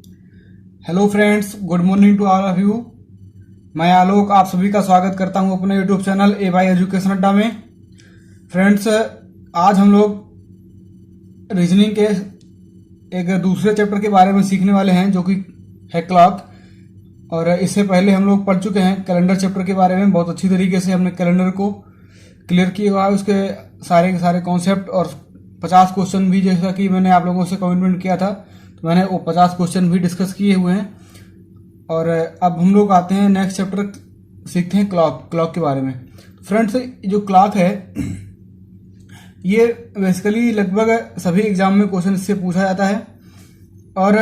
Hello friends, good morning to all of you. मैं आलोक आप सभी का स्वागत करता हूं अपने YouTube channel A by education Adda में। फ्रेंड्स, आज हम लोग रीजनिंग के एक दूसरे चैप्टर के बारे में सीखने वाले हैं जो कि है क्लॉक। और इससे पहले हम लोग पढ़ चुके हैं कैलेंडर चैप्टर के बारे में। बहुत अच्छी तरीके से हमने कैलेंडर को क्लियर किया हुआ है, उसके सारे के सारे कॉन्सेप्ट और 50 क्वेश्चन भी, जैसा कि मैंने आप लोगों से कमिटमेंट किया था, तो मैंने वो 50 क्वेश्चन भी डिस्कस किए हुए हैं। और अब हम लोग आते हैं नेक्स्ट चैप्टर, सीखते हैं क्लॉक के बारे में। फ्रेंड्स, जो क्लॉक है ये बेसिकली लगभग सभी एग्जाम में क्वेश्चन इससे पूछा जाता है। और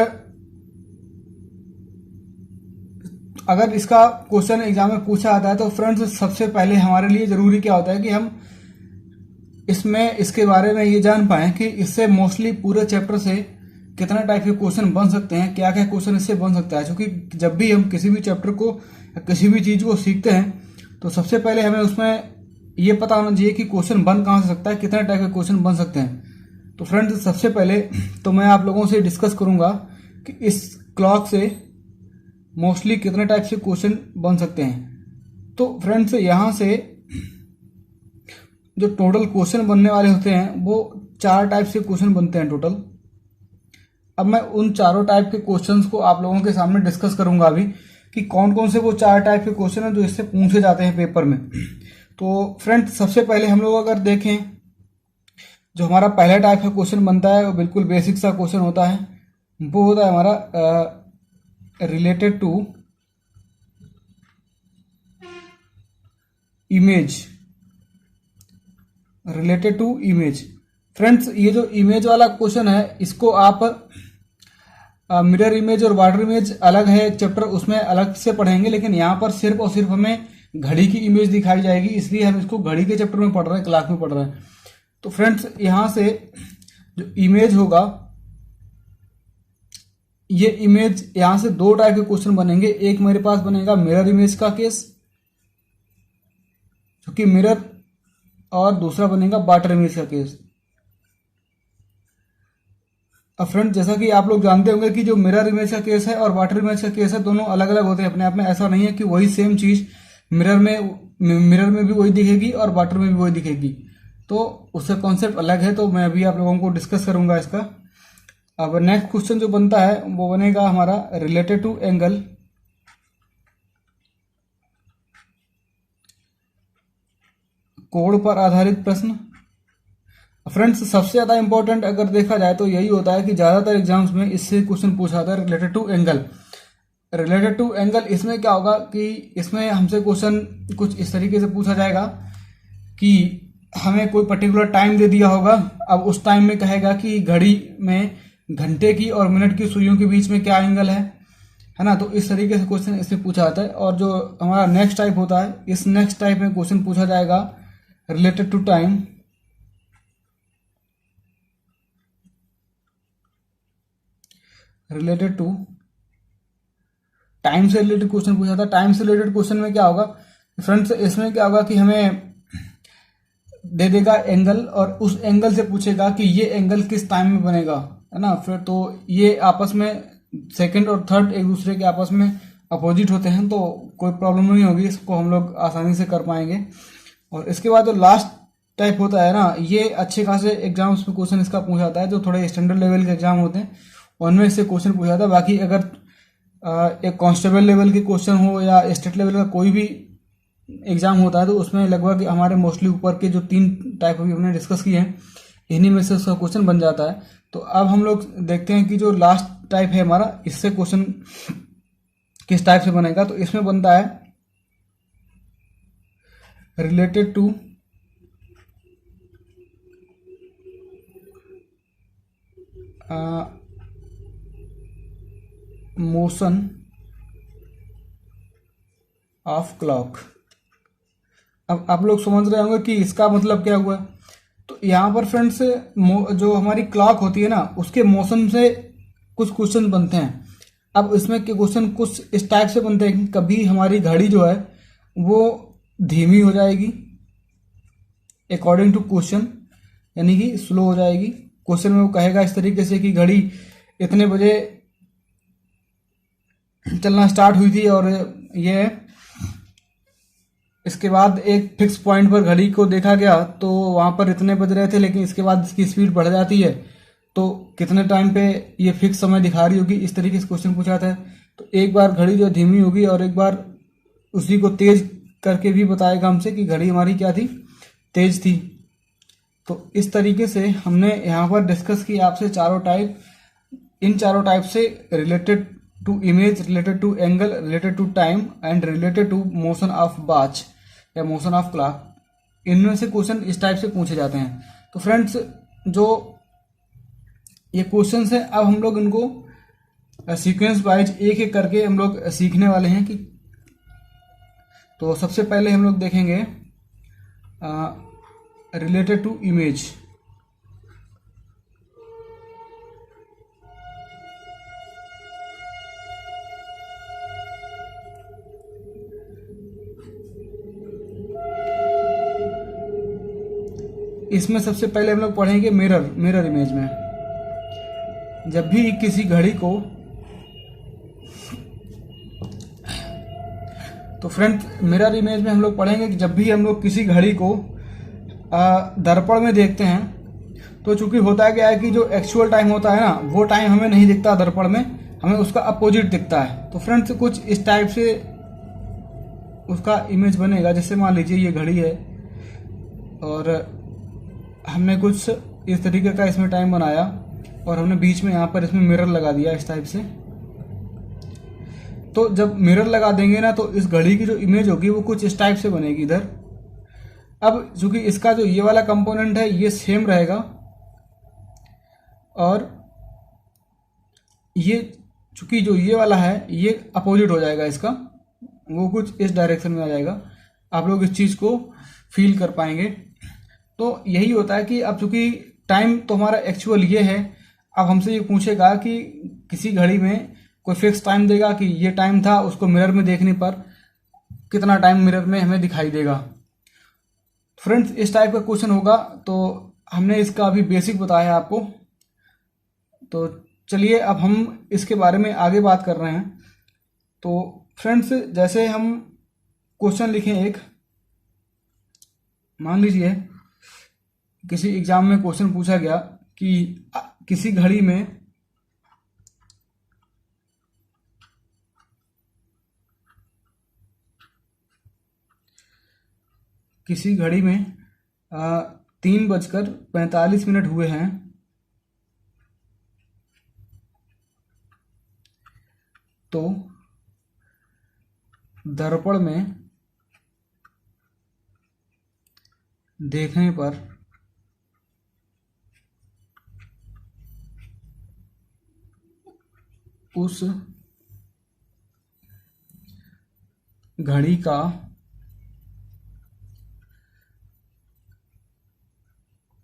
अगर इसका क्वेश्चन एग्जाम में पूछा जाता है तो फ्रेंड्स, सबसे पहले हमारे लिए जरूरी क्या होता है कि हम इसके बारे में ये जान पाएं कि इससे मोस्टली पूरे चैप्टर से कितना टाइप के क्वेश्चन बन सकते हैं, क्या क्या क्वेश्चन इससे बन सकता है। क्योंकि जब भी हम किसी भी चैप्टर को या किसी भी चीज को सीखते हैं तो सबसे पहले हमें उसमें ये पता होना चाहिए कि क्वेश्चन बन कहाँ से सकता है, कितने टाइप के क्वेश्चन बन सकते हैं। तो फ्रेंड्स, सबसे पहले तो मैं आप लोगों से डिस्कस करूंगा कि इस क्लॉक से मोस्टली कितने टाइप से क्वेश्चन बन सकते हैं। तो फ्रेंड्स, यहाँ से जो टोटल क्वेश्चन बनने वाले होते हैं वो 4 टाइप से क्वेश्चन बनते हैं टोटल। अब मैं उन चारों टाइप के क्वेश्चंस को आप लोगों के सामने डिस्कस करूंगा अभी कि कौन कौन से वो 4 टाइप के क्वेश्चन हैं जो इससे पूछे जाते हैं पेपर में। तो फ्रेंड्स, सबसे पहले हम लोग अगर देखें, जो हमारा पहला टाइप का क्वेश्चन बनता है वो बिल्कुल बेसिक सा क्वेश्चन होता है। वो होता है हमारा related to image. Related to image. Friends, ये जो इमेज वाला क्वेश्चन है इसको आप मिरर इमेज और वाटर इमेज अलग है एक चैप्टर, उसमें अलग से पढ़ेंगे, लेकिन यहाँ पर सिर्फ और सिर्फ हमें घड़ी की इमेज दिखाई जाएगी, इसलिए हम इसको घड़ी के चैप्टर में पढ़ रहे हैं, क्लास में पढ़ रहे हैं। तो फ्रेंड्स, यहाँ से जो इमेज होगा, ये इमेज यहाँ से 2 टाइप के क्वेश्चन बनेंगे। एक मेरे पास बनेगा मिरर इमेज का केस, जो कि मिरर, और दूसरा बनेगा वाटर इमेज का केस। अब फ्रेंड, जैसा कि आप लोग जानते होंगे कि जो मिरर इमेज का केस है और वाटर इमेज का केस है, दोनों अलग अलग होते हैं अपने आप में। ऐसा नहीं है कि वही सेम चीज मिरर में भी वही दिखेगी और वाटर में भी वही दिखेगी, तो उसका कॉन्सेप्ट अलग है। तो मैं अभी आप लोगों को डिस्कस करूंगा इसका। अब नेक्स्ट क्वेश्चन जो बनता है वो बनेगा हमारा रिलेटेड टू एंगल। कोण पर आधारित प्रश्न। फ्रेंड्स, सबसे ज्यादा इंपॉर्टेंट अगर देखा जाए तो यही होता है कि ज्यादातर एग्जाम्स में इससे क्वेश्चन पूछा जाता है, related to angle. Related to angle, इसमें क्या होगा कि इसमें हमसे क्वेश्चन कुछ इस तरीके से पूछा जाएगा कि हमें कोई पर्टिकुलर टाइम दे दिया होगा। अब उस टाइम में कहेगा कि घड़ी में घंटे की और मिनट की सुइयों के बीच में क्या एंगल है ना। तो इस तरीके से क्वेश्चन इसमें पूछा जाता है। और जो हमारा नेक्स्ट टाइप होता है, इस नेक्स्ट टाइप में क्वेश्चन पूछा जाएगा related to time. Related to time से रिलेटेड क्वेश्चन पूछा था। टाइम से रिलेटेड क्वेश्चन में क्या होगा फ्रेंड्स, इसमें क्या होगा कि हमें दे देगा एंगल और उस एंगल से पूछेगा कि ये एंगल किस टाइम में बनेगा, है ना। फिर तो ये आपस में सेकंड और थर्ड एक दूसरे के आपस में अपोजिट होते हैं, तो कोई प्रॉब्लम नहीं होगी, इसको हम लोग आसानी से कर पाएंगे। और इसके बाद जो लास्ट टाइप होता है ना, ये अच्छे खासे एग्जाम्स में क्वेश्चन इसका पूछा जाता है। जो थोड़े स्टैंडर्ड लेवल के एग्जाम होते हैं उनमें से क्वेश्चन पूछा जाता है। बाकी अगर एक कांस्टेबल लेवल के क्वेश्चन हो या स्टेट लेवल का कोई भी एग्जाम होता है तो उसमें लगभग हमारे मोस्टली ऊपर के जो 3 टाइप अभी हमने डिस्कस किए हैं, इन्हीं में से उसका क्वेश्चन बन जाता है। तो अब हम लोग देखते हैं कि जो लास्ट टाइप है हमारा, इससे क्वेश्चन किस टाइप से बनेगा। तो इसमें बनता है related to motion of clock. अब आप लोग समझ रहे होंगे कि इसका मतलब क्या हुआ। तो यहाँ पर फ्रेंड्स, जो हमारी क्लॉक होती है ना, उसके मोशन से कुछ क्वेश्चन बनते हैं। अब इसमें के क्वेश्चन कुछ इस टाइप से बनते हैं कि कभी हमारी घड़ी जो है वो धीमी हो जाएगी अकॉर्डिंग टू क्वेश्चन, यानी कि स्लो हो जाएगी। क्वेश्चन में वो कहेगा इस तरीके से कि घड़ी इतने बजे चलना स्टार्ट हुई थी और ये इसके बाद एक फिक्स पॉइंट पर घड़ी को देखा गया तो वहां पर इतने बज रहे थे, लेकिन इसके बाद इसकी स्पीड बढ़ जाती है तो कितने टाइम पे ये फिक्स समय दिखा रही होगी, इस तरीके से क्वेश्चन पूछा था। तो एक बार घड़ी जो धीमी होगी और एक बार उसी को तेज करके भी बताएगा हमसे कि घड़ी हमारी क्या थी, तेज थी। तो इस तरीके से हमने यहाँ पर डिस्कस किया आपसे चारों टाइप। इन चारों टाइप से related to image, related to angle, related to time and related to motion of watch या मोशन ऑफ क्लॉक, इनमें से क्वेश्चन इस टाइप से पूछे जाते हैं। तो फ्रेंड्स जो ये क्वेश्चंस हैं अब हम लोग इनको सीक्वेंस वाइज एक एक करके हम लोग सीखने वाले हैं कि तो सबसे पहले हम लोग देखेंगे रिलेटेड टू इमेज। इसमें सबसे पहले हम लोग पढ़ेंगे मिरर इमेज में। जब भी किसी घड़ी को तो फ्रेंड मिरर इमेज में हम लोग पढ़ेंगे कि जब भी हम लोग किसी घड़ी को दर्पण में देखते हैं तो चूंकि होता है क्या है कि जो एक्चुअल टाइम होता है ना वो टाइम हमें नहीं दिखता दर्पण में, हमें उसका अपोजिट दिखता है। तो फ्रेंड्स कुछ इस टाइप से उसका इमेज बनेगा। जैसे मान लीजिए ये घड़ी है और हमने कुछ इस तरीके का इसमें टाइम बनाया और हमने बीच में यहाँ पर इसमें मिरर लगा दिया इस टाइप से। तो जब मिरर लगा देंगे ना तो इस घड़ी की जो इमेज होगी वो कुछ इस टाइप से बनेगी इधर। अब चूंकि इसका जो ये वाला कंपोनेंट है ये सेम रहेगा और ये चूंकि जो ये वाला है ये अपोजिट हो जाएगा इसका, वो कुछ इस डायरेक्शन में आ जाएगा। आप लोग इस चीज को फील कर पाएंगे। तो यही होता है कि अब चूंकि टाइम तो हमारा एक्चुअल ये है, अब हमसे ये पूछेगा कि किसी घड़ी में कोई फिक्स टाइम देगा कि ये टाइम था, उसको मिरर में देखने पर कितना टाइम मिरर में हमें दिखाई देगा। फ्रेंड्स इस टाइप का क्वेश्चन होगा। तो हमने इसका अभी बेसिक बताया आपको। तो चलिए अब हम इसके बारे में आगे बात कर रहे हैं। तो फ्रेंड्स जैसे हम क्वेश्चन लिखें एक, मान लीजिए किसी एग्जाम में क्वेश्चन पूछा गया कि किसी घड़ी में किसी घड़ी में 3:45 हुए हैं तो दर्पण में देखने पर उस घड़ी का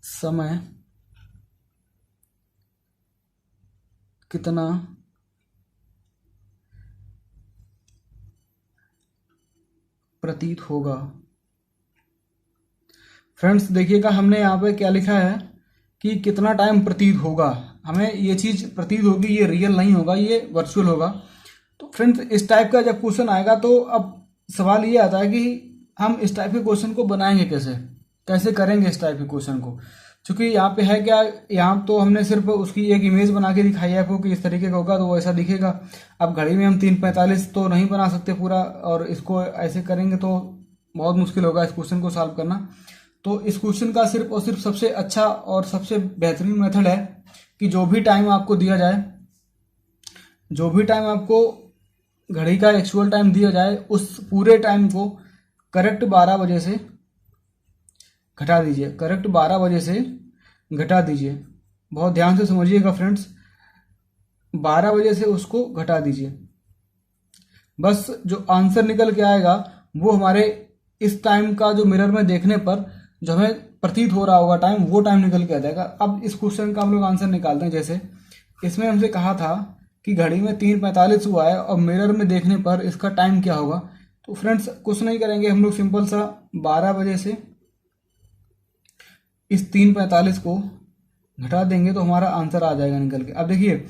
समय कितना प्रतीत होगा। फ्रेंड्स देखिएगा हमने यहाँ पे क्या लिखा है कि कितना टाइम प्रतीत होगा। हमें ये चीज प्रतीत होगी, ये रियल नहीं होगा, ये वर्चुअल होगा। तो फ्रेंड्स इस टाइप का जब क्वेश्चन आएगा तो अब सवाल ये आता है कि हम इस टाइप के क्वेश्चन को बनाएंगे कैसे करेंगे इस टाइप के क्वेश्चन को। क्योंकि यहाँ पे है क्या, यहाँ तो हमने सिर्फ उसकी एक इमेज बना के दिखाई है आपको कि इस तरीके का होगा तो वो ऐसा दिखेगा। अब घड़ी में हम 3:45 तो नहीं बना सकते पूरा, और इसको ऐसे करेंगे तो बहुत मुश्किल होगा इस क्वेश्चन को सॉल्व करना। तो इस क्वेश्चन का सिर्फ और सिर्फ सबसे अच्छा और सबसे बेहतरीन मेथड है कि जो भी टाइम आपको दिया जाए, जो भी टाइम आपको घड़ी का एक्चुअल टाइम दिया जाए, उस पूरे टाइम को करेक्ट 12 बजे से घटा दीजिए। करेक्ट 12 बजे से घटा दीजिए। बहुत ध्यान से समझिएगा फ्रेंड्स, 12 बजे से उसको घटा दीजिए। बस जो आंसर निकल के आएगा वो हमारे इस टाइम का जो मिरर में देखने पर जो हमें प्रतीत हो रहा होगा टाइम, वो टाइम निकल के आ जाएगा। अब इस क्वेश्चन का हम लोग आंसर निकालते हैं। जैसे इसमें हमसे कहा था कि घड़ी में 3:45 हुआ है और मिरर में देखने पर इसका टाइम क्या होगा। तो फ्रेंड्स कुछ नहीं करेंगे, हम लोग सिंपल सा 12 बजे से इस 3:45 को घटा देंगे तो हमारा आंसर आ जाएगा निकल के। अब देखिए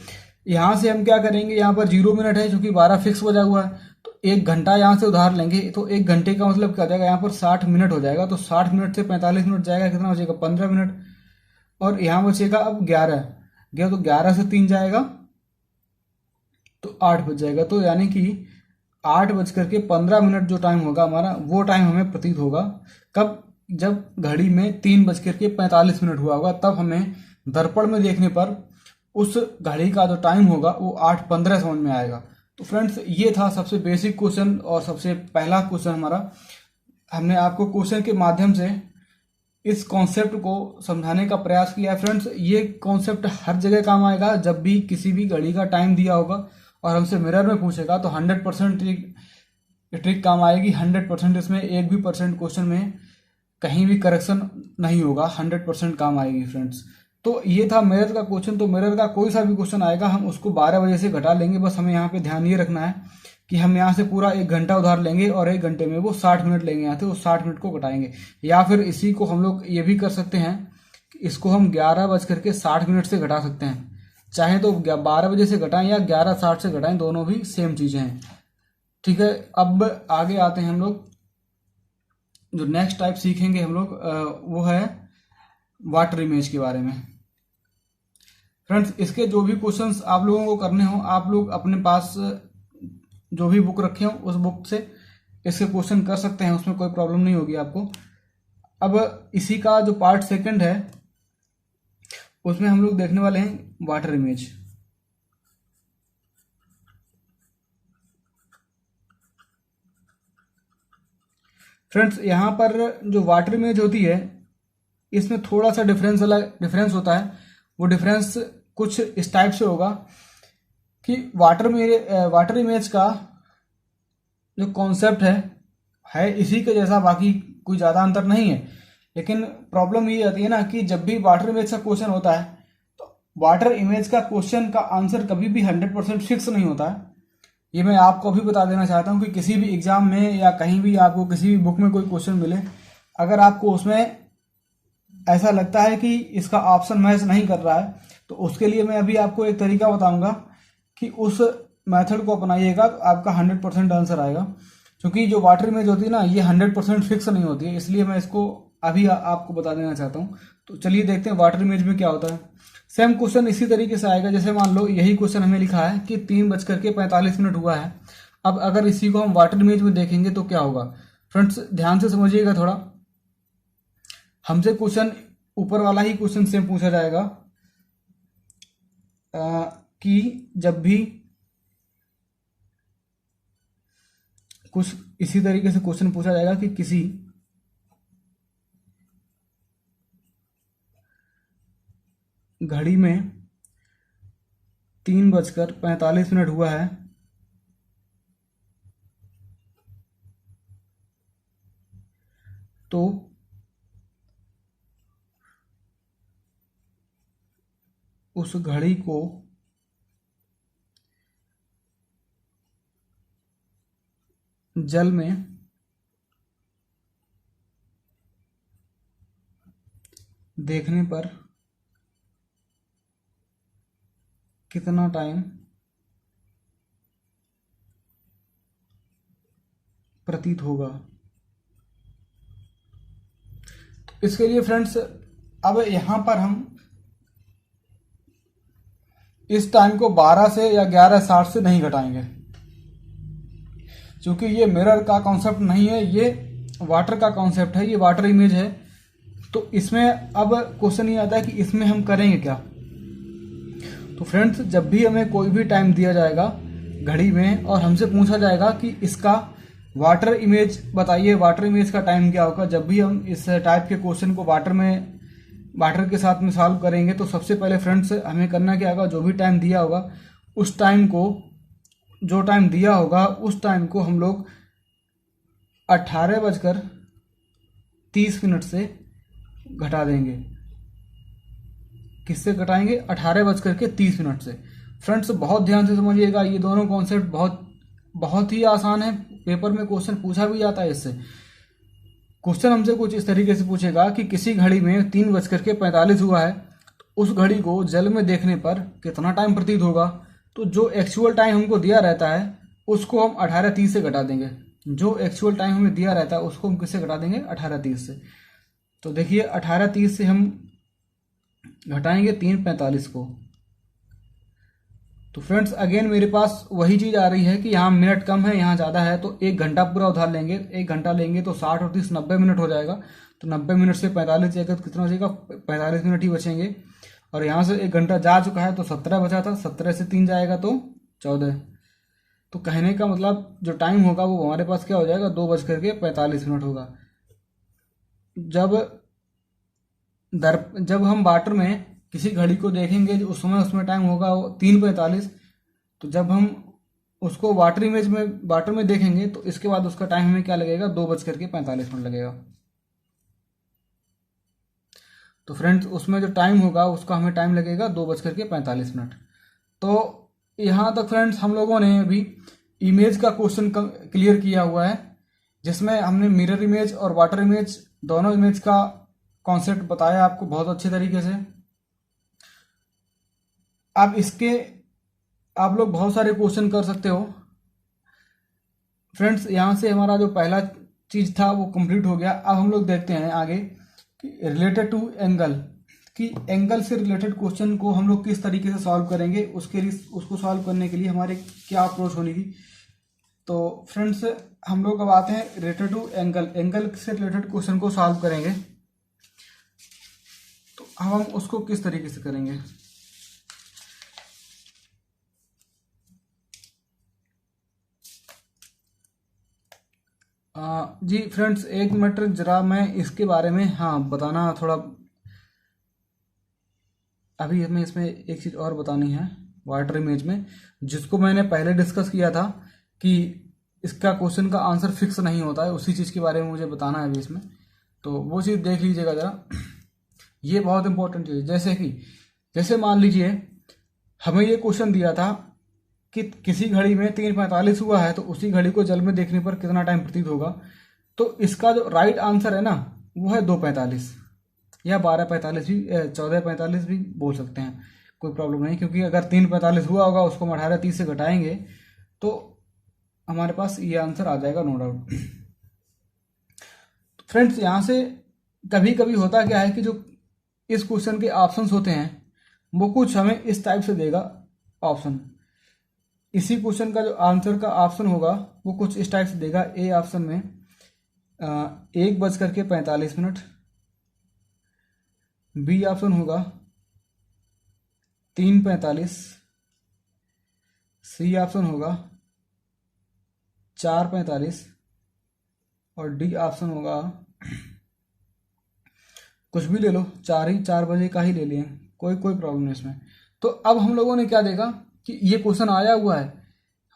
यहाँ से हम क्या करेंगे, यहाँ पर 0 मिनट है क्योंकि 12 फिक्स बजा हुआ है, तो 1 घंटा यहाँ से उधार लेंगे, तो 1 घंटे का मतलब क्या हो जाएगा, यहाँ पर 60 मिनट हो जाएगा। तो 60 मिनट से 45 मिनट जाएगा, कितना बचेगा, 15 मिनट। और यहाँ बचेगा अब 11 गया, तो 11 से 3 जाएगा तो 8 बज जाएगा। तो यानी कि 8 बज करके 15 मिनट जो टाइम होगा हमारा, वो टाइम हमें प्रतीत होगा कब, जब घड़ी में 3 बज करके 45 मिनट हुआ होगा, तब हमें दर्पण में देखने पर उस घड़ी का जो टाइम होगा वो 8:15 समझ में आएगा। तो फ्रेंड्स, ये था सबसे बेसिक क्वेश्चन और सबसे पहला क्वेश्चन हमारा। हमने आपको क्वेश्चन के माध्यम से इस कॉन्सेप्ट को समझाने का प्रयास किया है। फ्रेंड्स, ये कॉन्सेप्ट हर जगह काम आएगा। जब भी किसी भी घड़ी का टाइम दिया होगा और हमसे मिरर में पूछेगा तो 100% ट्रिक काम आएगी। 100% इसमें 1% क्वेश्चन में कहीं भी करेक्शन नहीं होगा, 100% काम आएगी फ्रेंड्स। तो ये था मिरर का क्वेश्चन। तो मिरर का कोई सा भी क्वेश्चन आएगा हम उसको 12 बजे से घटा लेंगे। बस हमें यहाँ पे ध्यान ये रखना है कि हम यहाँ से पूरा 1 घंटा उधार लेंगे और 1 घंटे में वो 60 मिनट लेंगे, यहाँ से वो 60 मिनट को घटाएंगे। या फिर इसी को हम लोग ये भी कर सकते हैं कि इसको हम 11 बज करके 60 मिनट से घटा सकते हैं। चाहे तो 12 बजे से घटाएं या 11:60 से घटाएं, दोनों भी सेम चीजें हैं। ठीक है, अब आगे आते हैं हम लोग। जो नेक्स्ट टाइप सीखेंगे हम लोग वो है वाटर इमेज के बारे में। फ्रेंड्स, इसके जो भी क्वेश्चंस आप लोगों को करने हो, आप लोग अपने पास जो भी बुक रखे हो उस बुक से इसके क्वेश्चन कर सकते हैं, उसमें कोई प्रॉब्लम नहीं होगी आपको। अब इसी का जो पार्ट सेकंड है उसमें हम लोग देखने वाले हैं वाटर इमेज। फ्रेंड्स, यहाँ पर जो वाटर इमेज होती है इसमें थोड़ा सा डिफरेंस होता है। वो डिफरेंस कुछ इस टाइप से होगा कि वाटर इमेज का जो कॉन्सेप्ट है इसी के जैसा, बाकी कोई ज़्यादा अंतर नहीं है। लेकिन प्रॉब्लम ये आती है ना कि जब भी वाटर इमेज का क्वेश्चन होता है तो वाटर इमेज का क्वेश्चन का आंसर कभी भी 100% फिक्स नहीं होता है। ये मैं आपको भी बता देना चाहता हूँ कि किसी भी एग्जाम में या कहीं भी आपको किसी भी बुक में कोई क्वेश्चन मिले, अगर आपको उसमें ऐसा लगता है कि इसका ऑप्शन मैच नहीं कर रहा है, तो उसके लिए मैं अभी आपको एक तरीका बताऊंगा कि उस मेथड को अपनाइएगा, आपका 100% आंसर आएगा। क्योंकि जो वाटर इमेज होती है ना, ये 100% फिक्स नहीं होती है, इसलिए मैं इसको अभी आपको बता देना चाहता हूँ। तो चलिए देखते हैं वाटर इमेज में क्या होता है। सेम क्वेश्चन इसी तरीके से आएगा, जैसे मान लो यही क्वेश्चन हमें लिखा है कि 3:45 हुआ है। अब अगर इसी को हम वाटर इमेज में देखेंगे तो क्या होगा। फ्रेंड्स, ध्यान से समझिएगा थोड़ा। हमसे क्वेश्चन ऊपर वाला ही क्वेश्चन सेम पूछा जाएगा कि जब भी कुछ इसी तरीके से क्वेश्चन पूछा जाएगा कि किसी घड़ी में 3:45 हुआ है तो उस घड़ी को जल में देखने पर कितना टाइम प्रतीत होगा। तो इसके लिए फ्रेंड्स, अब यहां पर हम इस टाइम को 12 से या 11:60 से नहीं घटाएंगे, क्योंकि ये मिरर का कॉन्सेप्ट नहीं है, ये वाटर का कॉन्सेप्ट है, ये वाटर इमेज है। तो इसमें अब क्वेश्चन ये आता है कि इसमें हम करेंगे क्या। तो फ्रेंड्स, जब भी हमें कोई भी टाइम दिया जाएगा घड़ी में और हमसे पूछा जाएगा कि इसका वाटर इमेज बताइए, वाटर इमेज का टाइम क्या होगा, जब भी हम इस टाइप के क्वेश्चन को वाटर के साथ में सॉल्व करेंगे, तो सबसे पहले फ्रेंड्स हमें करना क्या होगा, जो भी टाइम दिया होगा उस टाइम को, जो टाइम दिया होगा उस टाइम को हम लोग 18:30 से घटा देंगे। किससे घटाएंगे, 18:30 से। फ्रेंड्स, बहुत ध्यान से समझिएगा, ये दोनों कॉन्सेप्ट बहुत ही आसान है। पेपर में क्वेश्चन पूछा भी जाता है इससे। क्वेश्चन हमसे कुछ इस तरीके से पूछेगा कि किसी घड़ी में 3:45 हुआ है, तो उस घड़ी को जल में देखने पर कितना टाइम प्रतीत होगा। तो जो एक्चुअल टाइम हमको दिया रहता है उसको हम 18:30 से घटा देंगे। जो एक्चुअल टाइम हमें दिया रहता है उसको हम किससे घटा देंगे? 18:30 से। तो देखिए 18:30 से हम घटाएंगे 3:45 को। तो फ्रेंड्स अगेन मेरे पास वही चीज़ आ रही है कि यहाँ मिनट कम है, यहाँ ज़्यादा है, तो 1 घंटा पूरा उधार लेंगे। 1 घंटा लेंगे तो 60 और 30 90 मिनट हो जाएगा। तो 90 मिनट से 45 जाएगा तो कितना बचेगा? 45 मिनट ही बचेंगे। और यहाँ से 1 घंटा जा चुका है तो 17 बचा था, 17 से 3 जाएगा तो 14। तो कहने का मतलब जो टाइम होगा वो हमारे पास क्या हो जाएगा? 2:45 होगा। जब हम वाटर में किसी घड़ी को देखेंगे उस समय उसमें टाइम होगा 3:45। तो जब हम उसको वाटर में देखेंगे तो इसके बाद उसका टाइम हमें क्या लगेगा? 2:45 लगेगा। तो फ्रेंड्स उसमें जो टाइम होगा उसका हमें टाइम लगेगा 2:45। तो यहाँ तक फ्रेंड्स हम लोगों ने अभी इमेज का क्वेश्चन क्लियर किया हुआ है, जिसमें हमने मिरर इमेज और वाटर इमेज दोनों इमेज का कॉन्सेप्ट बताया आपको बहुत अच्छे तरीके से। अब इसके आप लोग बहुत सारे क्वेश्चन कर सकते हो। फ्रेंड्स यहाँ से हमारा जो पहला चीज था वो कंप्लीट हो गया। अब हम लोग देखते हैं आगे कि रिलेटेड टू एंगल, कि एंगल से रिलेटेड क्वेश्चन को हम लोग किस तरीके से सॉल्व करेंगे। उसको सॉल्व करने के लिए हमारे क्या अप्रोच होने की। तो फ्रेंड्स हम लोग अब आते हैं रिलेटेड टू एंगल। एंगल से रिलेटेड क्वेश्चन को सॉल्व करेंगे। तो अब हम उसको किस तरीके से करेंगे। जी फ्रेंड्स एक मिनट जरा मैं इसके बारे में बताना थोड़ा। अभी हमें इसमें एक चीज़ और बतानी है वाटर इमेज में, जिसको मैंने पहले डिस्कस किया था कि इसका क्वेश्चन का आंसर फिक्स नहीं होता है, उसी चीज़ के बारे में मुझे बताना है अभी इसमें। तो वो चीज़ देख लीजिएगा ज़रा, ये बहुत इंपॉर्टेंट चीज़। जैसे मान लीजिए हमें ये क्वेश्चन दिया था कि किसी घड़ी में 3:45 हुआ है तो उसी घड़ी को जल में देखने पर कितना टाइम प्रतीत होगा। तो इसका जो राइट आंसर है ना वो है 2:45 या 12:45 भी 14:45 भी बोल सकते हैं, कोई प्रॉब्लम नहीं। क्योंकि अगर 3:45 हुआ होगा उसको हम 18:30 से घटाएंगे तो हमारे पास ये आंसर आ जाएगा, नो डाउट। फ्रेंड्स यहाँ से कभी कभी होता क्या है कि जो इस क्वेश्चन के ऑप्शंस होते हैं वो कुछ हमें इस टाइप से देगा ऑप्शन। इसी क्वेश्चन का जो आंसर का ऑप्शन होगा वो कुछ इस टाइप से देगा। ए ऑप्शन में 1:45। बी ऑप्शन होगा 3:45। सी ऑप्शन होगा 4:45 और डी ऑप्शन होगा कुछ भी ले लो, 4 बजे का ही ले लिए, कोई प्रॉब्लम नहीं इसमें। तो अब हम लोगों ने क्या देखा कि ये क्वेश्चन आया हुआ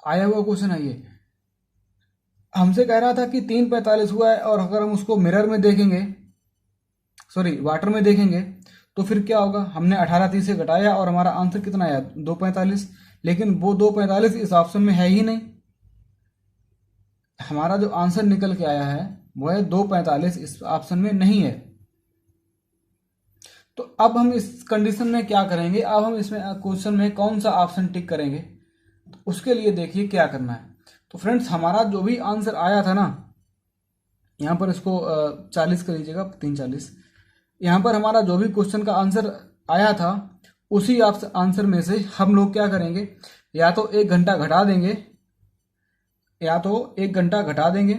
क्वेश्चन है। ये हमसे कह रहा था कि 3:45 हुआ है और अगर हम उसको मिरर में देखेंगे, सॉरी वाटर में देखेंगे तो फिर क्या होगा। हमने 18:30 से घटाया और हमारा आंसर कितना आया? 2:45। लेकिन वो 2:45 इस ऑप्शन में है ही नहीं। हमारा जो आंसर निकल के आया है वो है 2:45, इस ऑप्शन में नहीं है। तो अब हम इस कंडीशन में क्या करेंगे, अब हम इसमें क्वेश्चन में कौन सा ऑप्शन टिक करेंगे, तो उसके लिए देखिए क्या करना है। तो फ्रेंड्स हमारा जो भी आंसर आया था ना, यहाँ पर इसको 40 कर लीजिएगा, 3:40। यहाँ पर हमारा जो भी क्वेश्चन का आंसर आया था उसी आंसर में से हम लोग क्या करेंगे, या तो 1 घंटा घटा देंगे, या तो 1 घंटा घटा देंगे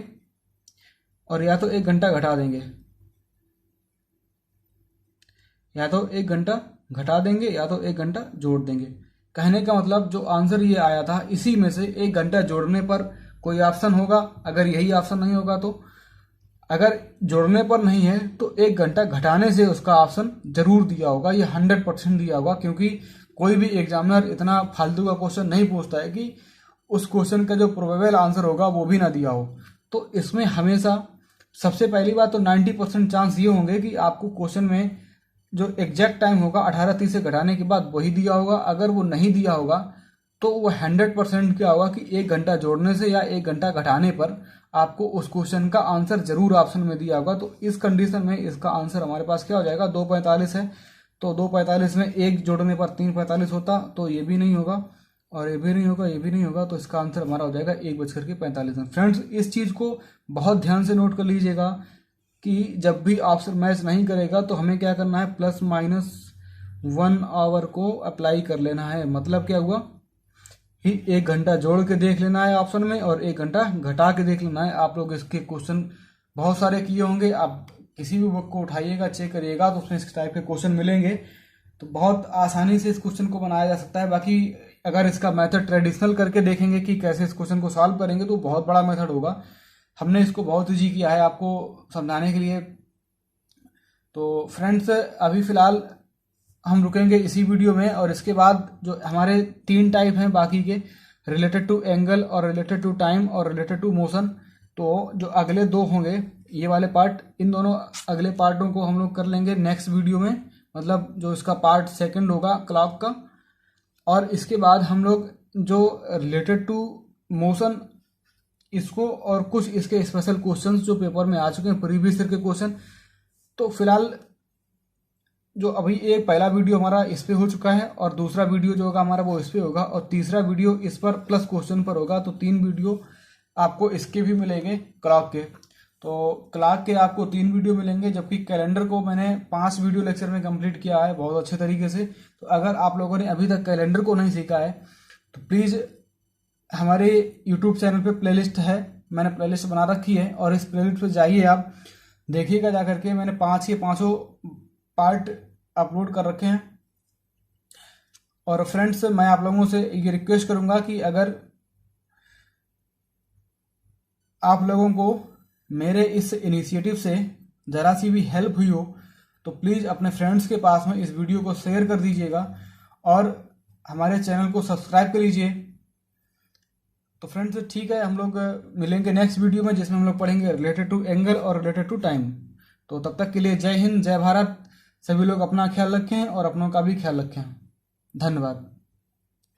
और या तो 1 घंटा घटा देंगे, या तो 1 घंटा घटा देंगे या तो 1 घंटा जोड़ देंगे। कहने का मतलब जो आंसर ये आया था इसी में से 1 घंटा जोड़ने पर कोई ऑप्शन होगा, अगर यही ऑप्शन नहीं होगा तो, अगर जोड़ने पर नहीं है तो 1 घंटा घटाने से उसका ऑप्शन जरूर दिया होगा। ये 100% दिया होगा, क्योंकि कोई भी एग्जामिनर इतना फालतू का क्वेश्चन नहीं पूछता है कि उस क्वेश्चन का जो प्रोबेबल आंसर होगा वो भी ना दिया हो। तो इसमें हमेशा सबसे पहली बात तो 90% चांस ये होंगे कि आपको क्वेश्चन में जो एग्जैक्ट टाइम होगा 18:30 से घटाने के बाद वही दिया होगा। अगर वो नहीं दिया होगा तो वो 100% क्या होगा कि 1 घंटा जोड़ने से या 1 घंटा घटाने पर आपको उस क्वेश्चन का आंसर जरूर ऑप्शन में दिया होगा। तो इस कंडीशन में इसका आंसर हमारे पास क्या हो जाएगा, 2:45 है। तो 2:45 में 1 जोड़ने पर 3:45 होता, तो ये भी नहीं होगा। और ये भी नहीं होगा, ये भी नहीं होगा, तो इसका आंसर हमारा हो जाएगा 1:45 फ्रेंड्स इस चीज़ को बहुत ध्यान से नोट कर लीजिएगा कि जब भी ऑप्शन मैच नहीं करेगा तो हमें क्या करना है, +-1 आवर को अप्लाई कर लेना है। मतलब क्या हुआ कि 1 घंटा जोड़ के देख लेना है ऑप्शन में और 1 घंटा घटा के देख लेना है। आप लोग इसके क्वेश्चन बहुत सारे किए होंगे, आप किसी भी बुक को उठाइएगा, चेक करिएगा तो उसमें इस टाइप के क्वेश्चन मिलेंगे, तो बहुत आसानी से इस क्वेश्चन को बनाया जा सकता है। बाकी अगर इसका मेथड ट्रेडिशनल करके देखेंगे कि कैसे इस क्वेश्चन को सॉल्व करेंगे तो बहुत बड़ा मेथड होगा। हमने इसको बहुत ईजी किया है आपको समझाने के लिए। तो फ्रेंड्स अभी फ़िलहाल हम रुकेंगे इसी वीडियो में, और इसके बाद जो हमारे 3 टाइप हैं बाकी के, रिलेटेड टू एंगल और रिलेटेड टू टाइम और रिलेटेड टू मोशन, तो जो अगले 2 होंगे ये वाले पार्ट, इन दोनों अगले पार्टों को हम लोग कर लेंगे नेक्स्ट वीडियो में, मतलब जो इसका पार्ट 2 होगा क्लॉक का। और इसके बाद हम लोग जो रिलेटेड टू मोशन इसको और कुछ इसके स्पेशल क्वेश्चंस जो पेपर में आ चुके हैं प्रीवियस ईयर के क्वेश्चन, तो फिलहाल जो अभी एक पहला वीडियो हमारा इस पे हो चुका है और दूसरा वीडियो जो होगा हमारा वो इस पे होगा और तीसरा वीडियो इस पर प्लस क्वेश्चन पर होगा। तो 3 वीडियो आपको इसके भी मिलेंगे क्लॉक के। तो क्लॉक के आपको 3 वीडियो मिलेंगे, जबकि कैलेंडर को मैंने 5 वीडियो लेक्चर में कंप्लीट किया है बहुत अच्छे तरीके से। तो अगर आप लोगों ने अभी तक कैलेंडर को नहीं सीखा है तो प्लीज़ हमारे यूट्यूब चैनल पे प्लेलिस्ट है, मैंने प्लेलिस्ट बना रखी है और इस प्लेलिस्ट पे जाइए, आप देखिएगा जा करके, मैंने 5 के 5 पार्ट अपलोड कर रखे हैं। और फ्रेंड्स मैं आप लोगों से ये रिक्वेस्ट करूंगा कि अगर आप लोगों को मेरे इस इनिशिएटिव से ज़रा सी भी हेल्प हुई हो तो प्लीज़ अपने फ्रेंड्स के पास में इस वीडियो को शेयर कर दीजिएगा और हमारे चैनल को सब्सक्राइब कर लीजिए। तो फ्रेंड्स ठीक है, हम लोग मिलेंगे नेक्स्ट वीडियो में जिसमें हम लोग पढ़ेंगे रिलेटेड टू एंगल और रिलेटेड टू टाइम। तो तब तक के लिए जय हिंद, जय भारत। सभी लोग अपना ख्याल रखें और अपनों का भी ख्याल रखें। धन्यवाद।